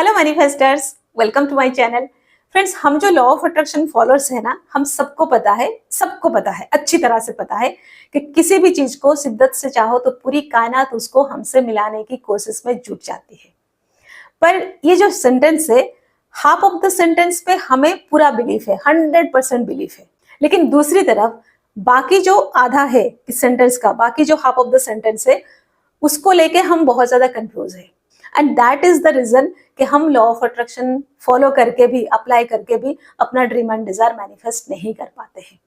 Hello manifesters, welcome to my channel. Friends, हम जो law of attraction followers है ना, हम सबको पता है, अच्छी तरह से पता है कि किसी भी चीज को शिद्दत से चाहो तो पूरी कायनात उसको हमसे मिलाने की कोशिश में जुट जाती है। पर ये जो सेंटेंस है, हाफ ऑफ द सेंटेंस पे हमें पूरा बिलीफ है, 100% बिलीफ है, लेकिन दूसरी तरफ बाकी जो आधा है इस सेंटेंस का, बाकी जो हाफ ऑफ द सेंटेंस है, उसको लेके हम बहुत ज्यादा कंफ्यूज है। And that is the reason कि हम लॉ ऑफ अट्रैक्शन फॉलो करके भी, अप्लाई करके भी अपना ड्रीम एंड डिजायर मैनिफेस्ट नहीं कर पाते हैं।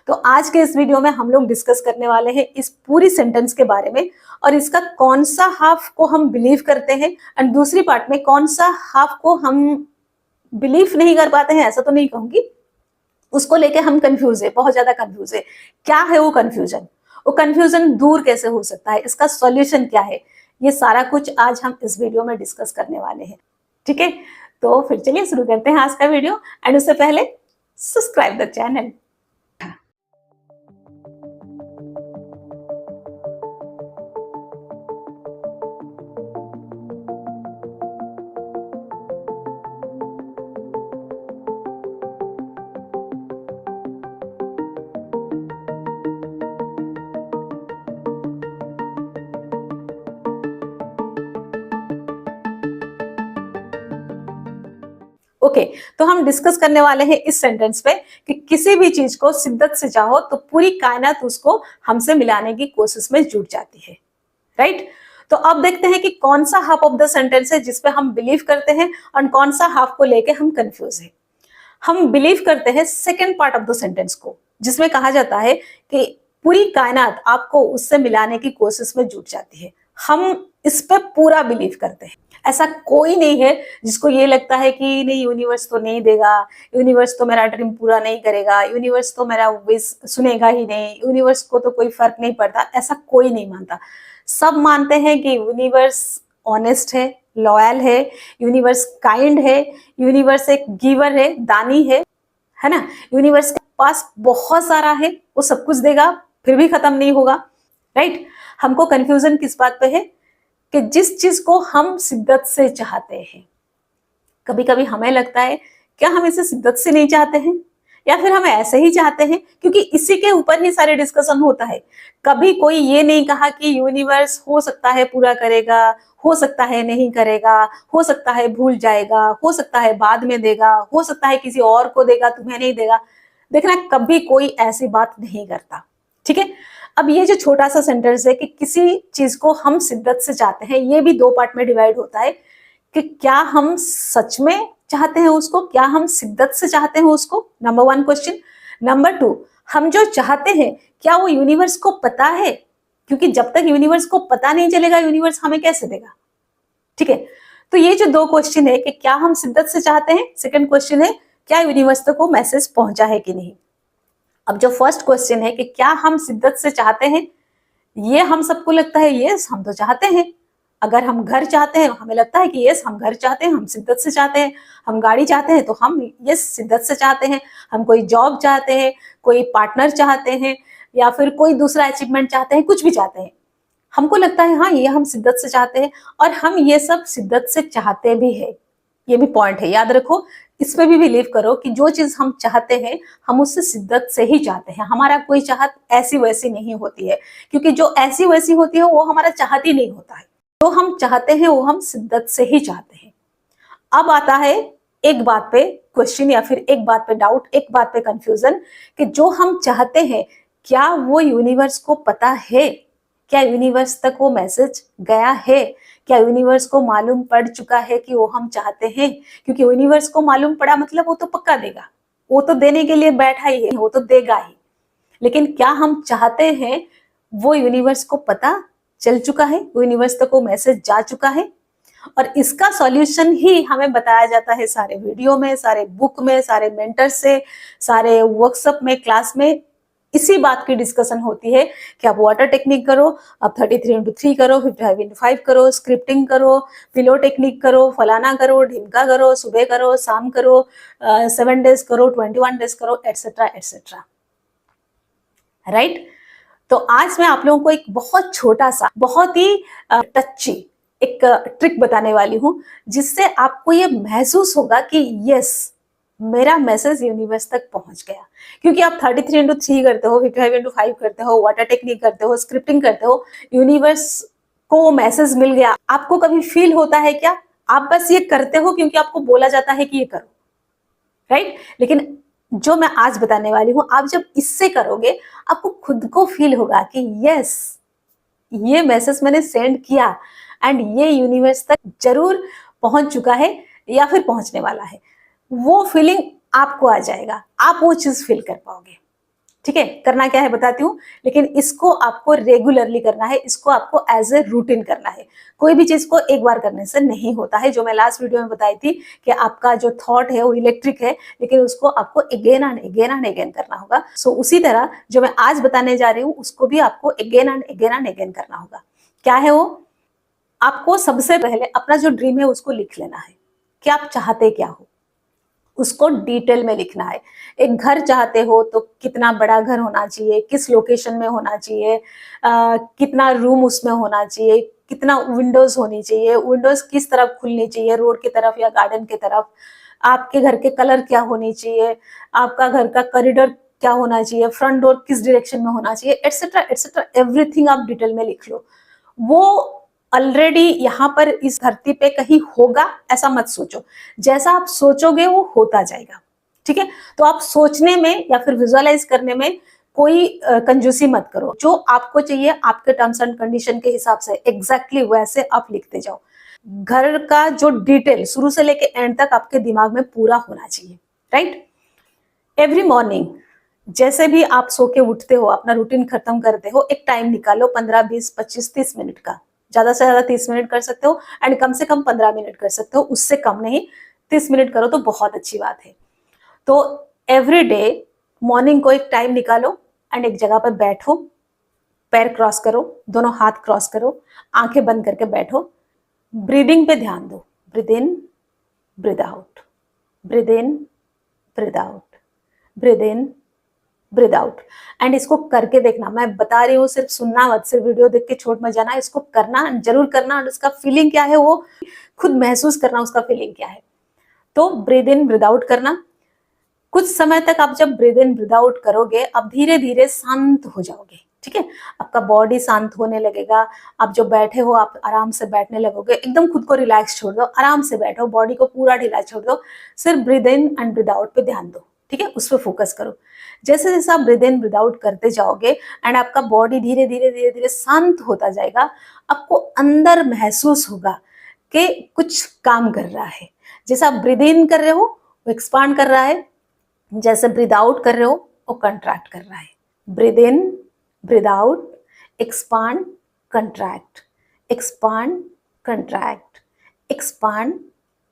तो आज के इस वीडियो में हम लोग डिस्कस करने वाले हैं इस पूरी सेंटेंस के बारे में, और इसका कौन सा हाफ को हम बिलीव करते हैं एंड दूसरी पार्ट में कौन सा हाफ को हम बिलीव नहीं कर पाते हैं, ऐसा तो नहीं कहूंगी, उसको लेके हम कंफ्यूज है, बहुत ज्यादा कंफ्यूज है। क्या है वो कंफ्यूजन? वो कंफ्यूजन दूर कैसे हो सकता है, इसका सॉल्यूशन क्या है, ये सारा कुछ आज हम इस वीडियो में डिस्कस करने वाले हैं। ठीक है, तो फिर चलिए शुरू करते हैं आज का वीडियो। एंड उससे पहले सब्सक्राइब द चैनल। ओके, तो हम डिस्कस करने वाले हैं इस सेंटेंस पे कि किसी भी चीज को शिद्दत से चाहो तो पूरी कायनात उसको हमसे मिलाने की कोशिश में जुट जाती है। राइट? तो अब देखते हैं कि कौन सा हाफ ऑफ द सेंटेंस है जिसपे हम बिलीव करते हैं और कौन सा हाफ को लेके हम कंफ्यूज है। हम बिलीव करते हैं second part of the sentence को, जिसमें कहा जाता है कि पूरी कायनात आपको उससे मिलाने की कोशिश में जुट जाती है। हम इस पे पूरा बिलीव करते हैं। ऐसा कोई नहीं है जिसको ये लगता है कि नहीं, यूनिवर्स तो नहीं देगा, यूनिवर्स तो मेरा ड्रीम पूरा नहीं करेगा, यूनिवर्स तो मेरा विश सुनेगा ही नहीं, यूनिवर्स को तो कोई फर्क नहीं पड़ता। ऐसा कोई नहीं मानता। सब मानते हैं कि यूनिवर्स ऑनेस्ट है, लॉयल है, यूनिवर्स काइंड है, यूनिवर्स एक गिवर है, दानी है ना। यूनिवर्स के पास बहुत सारा है, वो सब कुछ देगा, फिर भी खत्म नहीं होगा। राइट? हमको कंफ्यूजन किस बात पे है कि जिस चीज को हम शिद्दत से चाहते हैं, कभी कभी हमें लगता है क्या हम इसे शिद्दत से नहीं चाहते हैं, या फिर हम ऐसे ही चाहते हैं क्योंकि इसी के ऊपर ही सारे डिस्कशन होता है। कभी कोई ये नहीं कहा कि यूनिवर्स हो सकता है पूरा करेगा, हो सकता है नहीं करेगा, हो सकता है भूल जाएगा, हो सकता है बाद में देगा, हो सकता है किसी और को देगा, तुम्हें नहीं देगा। देखना, कभी कोई ऐसी बात नहीं करता। ठीक है, अब ये जो छोटा सा सेंटेंस है कि किसी चीज को हम शिद्दत से चाहते हैं, ये भी दो पार्ट में डिवाइड होता है कि क्या हम सच में चाहते हैं उसको, क्या हम शिद्दत से चाहते हैं उसको, नंबर 1 क्वेश्चन। नंबर 2, हम जो चाहते हैं क्या वो यूनिवर्स को पता है? क्योंकि जब तक यूनिवर्स को पता नहीं चलेगा, यूनिवर्स हमें कैसे देगा? ठीक है, तो ये जो 2 क्वेश्चन है कि क्या हम शिद्दत से चाहते हैं, सेकंड क्वेश्चन है क्या यूनिवर्स तक वो मैसेज पहुंचा है कि नहीं। अब जो फर्स्ट क्वेश्चन है कि क्या हम शिद्दत से चाहते हैं, ये हम सबको लगता है यस, हम तो चाहते हैं। अगर हम घर चाहते हैं, हमें लगता है कि यस, हम घर चाहते हैं, हम शिद्दत से चाहते हैं। हम गाड़ी चाहते हैं तो हम यस, शिद्दत से चाहते हैं। हम कोई जॉब चाहते हैं, कोई पार्टनर चाहते हैं, या फिर कोई दूसरा अचीवमेंट चाहते हैं, कुछ भी चाहते हैं, हमको लगता है हाँ, ये हम शिद्दत से चाहते हैं, और हम ये सब शिद्दत से चाहते भी है। ये भी पॉइंट है, याद रखो। इसमें भी बिलीव करो कि जो चीज हम चाहते हैं, हम उससे शिद्दत से ही चाहते हैं। हमारा कोई चाहत ऐसी वैसी नहीं होती है, क्योंकि जो ऐसी वैसी होती है वो हमारा चाहत ही नहीं होता है। जो हम चाहते हैं वो हम शिद्दत से ही चाहते हैं। अब आता है एक बात पे क्वेश्चन, या फिर एक बात पे डाउट, एक बात पे कंफ्यूजन, कि जो हम चाहते हैं क्या वो यूनिवर्स को पता है? क्या यूनिवर्स तक वो मैसेज गया है? क्या यूनिवर्स को मालूम पड़ चुका है कि वो हम चाहते हैं? क्योंकि यूनिवर्स को मालूम पड़ा मतलब वो तो पक्का देगा, वो तो देने के लिए बैठा ही है, वो तो देगा ही। लेकिन क्या हम चाहते हैं वो यूनिवर्स को पता चल चुका है, यूनिवर्स तक वो मैसेज जा चुका है? और इसका सॉल्यूशन ही हमें बताया जाता है सारे वीडियो में, सारे बुक में, सारे मेंटर से, सारे वर्कशॉप में, क्लास में। इसी बात की डिस्कशन होती है कि आप वाटर टेक्निक करो, आप 33x3 करो, 55x5 करो, स्क्रिप्टिंग करो, पिलो टेक्निक करो, फलाना करो, ढिमका करो, सुबह करो, शाम करो, 7 डेज करो, 21 डेज करो, एटसेट्रा एटसेट्रा। राइट? तो आज मैं आप लोगों को एक बहुत छोटा सा, बहुत ही टच्ची एक ट्रिक बताने वाली हूँ जिससे आपको ये महसूस होगा कि यस, मेरा मैसेज यूनिवर्स तक पहुंच गया। क्योंकि आप 33x3 करते हो, 55x5 करते हो, वाटर टेक्निक करते हो, स्क्रिप्टिंग करते हो, यूनिवर्स को वो मैसेज मिल गया। आपको कभी फील होता है क्या? आप बस ये करते हो क्योंकि आपको बोला जाता है कि ये करो, राइट? लेकिन जो मैं आज बताने वाली हूं, आप जब इससे करोगे आपको खुद को फील होगा कि यस, ये मैसेज मैंने सेंड किया एंड ये यूनिवर्स तक जरूर पहुंच चुका है या फिर पहुंचने वाला है। वो फीलिंग आपको आ जाएगा, आप वो चीज फील कर पाओगे। ठीक है, करना क्या है बताती हूँ, लेकिन इसको आपको रेगुलरली करना है, इसको आपको एज ए रूटीन करना है। कोई भी चीज को एक बार करने से नहीं होता है। जो मैं लास्ट वीडियो में बताई थी कि आपका जो थॉट है वो इलेक्ट्रिक है, लेकिन उसको आपको अगेन एंड अगेन करना होगा। सो उसी तरह जो मैं आज बताने जा रही हूँ उसको भी आपको अगेन एंड अगेन करना होगा। क्या है वो? आपको सबसे पहले अपना जो ड्रीम है उसको लिख लेना है कि आप चाहते क्या हो, उसको डिटेल में लिखना है। एक घर चाहते हो तो कितना बड़ा घर होना चाहिए, किस लोकेशन में होना चाहिए, कितना रूम उसमें होना चाहिए, कितना विंडोज होनी चाहिए, विंडोज किस तरफ खुलनी चाहिए, रोड की तरफ या गार्डन की तरफ, आपके घर के कलर क्या होनी चाहिए, आपका घर का कॉरिडोर क्या होना चाहिए, फ्रंट डोर किस डायरेक्शन में होना चाहिए, एटसेट्रा एटसेट्रा, एवरीथिंग आप डिटेल में लिख लो। वो ऑलरेडी यहाँ पर इस धरती पे कहीं होगा ऐसा मत सोचो, जैसा आप सोचोगे वो होता जाएगा। ठीक है, तो आप सोचने में या फिर विजुअलाइज करने में कोई कंजूसी मत करो। जो आपको चाहिए आपके टर्म्स एंड कंडीशन के हिसाब से एग्जैक्टली वैसे आप लिखते जाओ। घर का जो डिटेल शुरू से लेके एंड तक आपके दिमाग में पूरा होना चाहिए, राइट? एवरी मॉर्निंग जैसे भी आप सो के उठते हो, अपना रूटीन खत्म करते हो, एक टाइम निकालो 15, 20, 25, 30 मिनट का। ज्यादा से ज्यादा 30 मिनट कर सकते हो एंड कम से कम 15 मिनट कर सकते हो, उससे कम नहीं। 30 मिनट करो तो बहुत अच्छी बात है। तो एवरी डे मॉर्निंग को एक टाइम निकालो एंड एक जगह पर बैठो, पैर क्रॉस करो, दोनों हाथ क्रॉस करो, आंखें बंद करके बैठो, ब्रीदिंग पे ध्यान दो। Breathe in, breathe out, breathe in, breathe out, breathe in, breathe out. And इसको करके देखना, मैं बता रही हूँ, सिर्फ सुनना मत, सिर्फ वीडियो देख के छोड़ मत जाना, इसको करना जरूर करना और उसका फीलिंग क्या है वो खुद महसूस करना, उसका फीलिंग क्या है। तो ब्रीद इन ब्रीद आउट करना। कुछ समय तक आप जब ब्रीद इन ब्रीद आउट करोगे आप धीरे धीरे शांत हो जाओगे। ठीक है, आपका बॉडी शांत होने लगेगा। आप जो बैठे हो आप आराम से बैठने लगोगे, एकदम खुद को रिलैक्स छोड़ दो, आराम से बैठो, बॉडी को पूरा ढीला छोड़ दो, सिर्फ breathe in and breathe out पे ध्यान दो। ठीक है, उस पर फोकस करो। जैसे जैसे आप ब्रीद इन ब्रीद आउट करते जाओगे एंड आपका बॉडी धीरे धीरे धीरे धीरे शांत होता जाएगा, आपको अंदर महसूस होगा कि कुछ काम कर रहा है। जैसे आप ब्रीद इन कर रहे हो वो एक्सपांड कर रहा है, जैसे ब्रीद आउट कर रहे हो वो कंट्रैक्ट कर रहा है। Breathe in, breathe out, expand, contract, expand, contract, expand,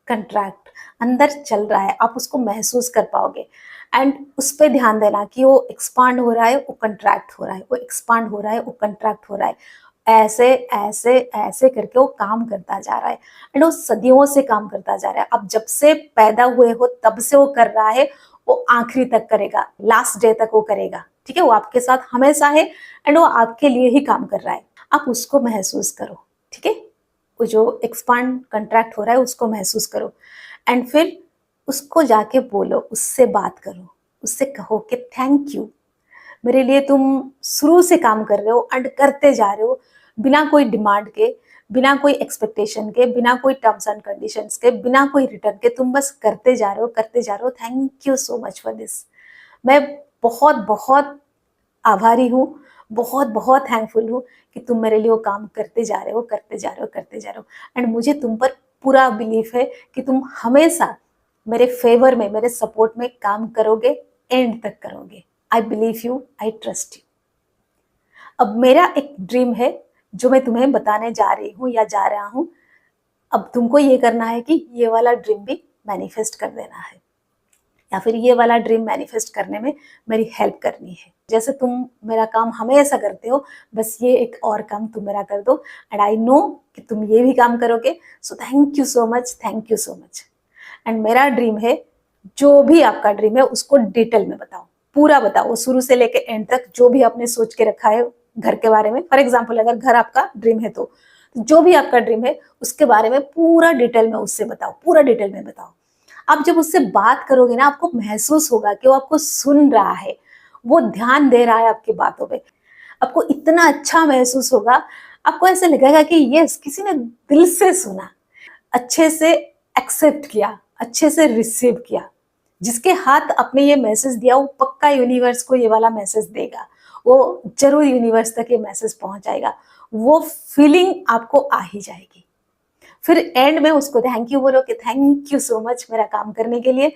contract, अंदर चल रहा है, आप उसको महसूस कर पाओगे। एंड उस पर ध्यान देना कि वो एक्सपांड हो रहा है, वो कंट्रैक्ट हो रहा है, वो एक्सपांड हो रहा है, वो कंट्रैक्ट हो रहा है। ऐसे ऐसे ऐसे करके वो काम करता जा रहा है एंड वो सदियों से काम करता जा रहा है। अब जब से पैदा हुए हो तब से वो कर रहा है, वो आखिरी तक करेगा, लास्ट डे तक वो करेगा। ठीक है, वो आपके साथ हमेशा है एंड वो आपके लिए ही काम कर रहा है। आप उसको महसूस करो। ठीक है, वो जो एक्सपांड कंट्रैक्ट हो रहा है उसको महसूस करो एंड फिर उसको जाके बोलो, उससे बात करो, उससे कहो कि थैंक यू, मेरे लिए तुम शुरू से काम कर रहे हो एंड करते जा रहे हो, बिना कोई डिमांड के, बिना कोई एक्सपेक्टेशन के, बिना कोई टर्म्स एंड कंडीशंस के, बिना कोई रिटर्न के, तुम बस करते जा रहे हो, करते जा रहे हो। Thank you so much for this. मैं बहुत बहुत आभारी हूँ, बहुत बहुत थैंकफुल हूँ कि तुम मेरे लिए वो काम करते जा रहे हो, करते जा रहे हो, करते जा रहे हो। एंड मुझे तुम पर पूरा बिलीफ है कि तुम हमेशा मेरे फेवर में, मेरे सपोर्ट में काम करोगे, एंड तक करोगे। I believe you, I trust you. अब मेरा एक ड्रीम है जो मैं तुम्हें बताने जा रही हूँ या जा रहा हूँ। अब तुमको ये करना है कि ये वाला ड्रीम भी मैनिफेस्ट कर देना है, या फिर ये वाला ड्रीम मैनिफेस्ट करने में मेरी हेल्प करनी है। जैसे तुम मेरा काम हमेशा करते हो, बस ये एक और काम तुम मेरा कर दो एंड आई नो कि तुम ये भी काम करोगे। So thank you so much, thank you so much. And मेरा ड्रीम है, जो भी आपका ड्रीम है उसको डिटेल में बताओ, पूरा बताओ, शुरू से लेके एंड तक, जो भी आपने सोच के रखा है घर के बारे में। फॉर एग्जाम्पल अगर घर आपका ड्रीम है तो जो भी आपका ड्रीम है उसके बारे में पूरा डिटेल में उससे बताओ, पूरा डिटेल में बताओ। आप जब उससे बात करोगे ना, आपको महसूस होगा कि वो आपको सुन रहा है, वो ध्यान दे रहा है आपकी बातों पे। आपको इतना अच्छा महसूस होगा, आपको ऐसा लगेगा कि यस, किसी ने दिल से सुना, अच्छे से एक्सेप्ट किया, अच्छे से रिसीव किया। जिसके हाथ अपने ये मैसेज दिया वो पक्का यूनिवर्स को ये वाला मैसेज देगा, वो जरूर यूनिवर्स तक ये मैसेज पहुंच जाएगा। वो फीलिंग आपको आ ही जाएगी। फिर एंड में उसको थैंक यू बोलो कि थैंक यू सो मच मेरा काम करने के लिए,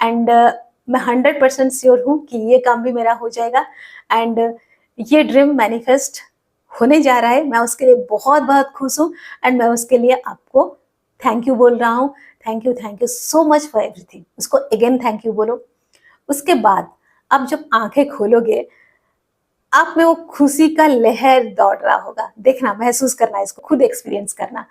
एंड मैं 100% श्योर हूँ कि ये काम भी मेरा हो जाएगा, एंड ये ड्रीम मैनिफेस्ट होने जा रहा है। मैं उसके लिए बहुत बहुत खुश हूँ, एंड मैं उसके लिए आपको थैंक यू बोल रहा हूँ। Thank you so much for everything. उसको अगेन थैंक यू बोलो। उसके बाद आप जब आंखें खोलोगे, आप में वो खुशी का लहर दौड़ रहा होगा। देखना, महसूस करना, इसको खुद एक्सपीरियंस करना।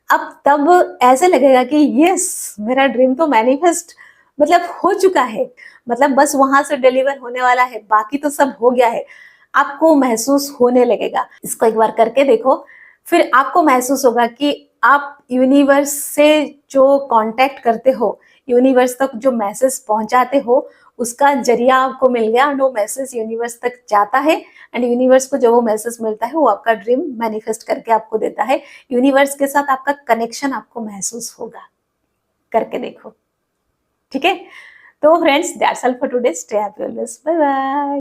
अब तब ऐसे लगेगा कि यस, मेरा ड्रीम तो मैनिफेस्ट मतलब हो चुका है, मतलब बस वहां से डिलीवर होने वाला है, बाकी तो सब हो गया है। आपको महसूस होने लगेगा। इसको एक बार करके देखो, फिर आपको महसूस होगा कि आप यूनिवर्स से जो कांटेक्ट करते हो, यूनिवर्स तक जो मैसेज पहुंचाते हो, उसका जरिया आपको मिल गया, एंड वो मैसेज यूनिवर्स तक जाता है, एंड यूनिवर्स को जो वो मैसेज मिलता है वो आपका ड्रीम मैनिफेस्ट करके आपको देता है। यूनिवर्स के साथ आपका कनेक्शन आपको महसूस होगा। करके देखो, ठीक है। तो friends, that's all for today. Stay happy always, bye bye.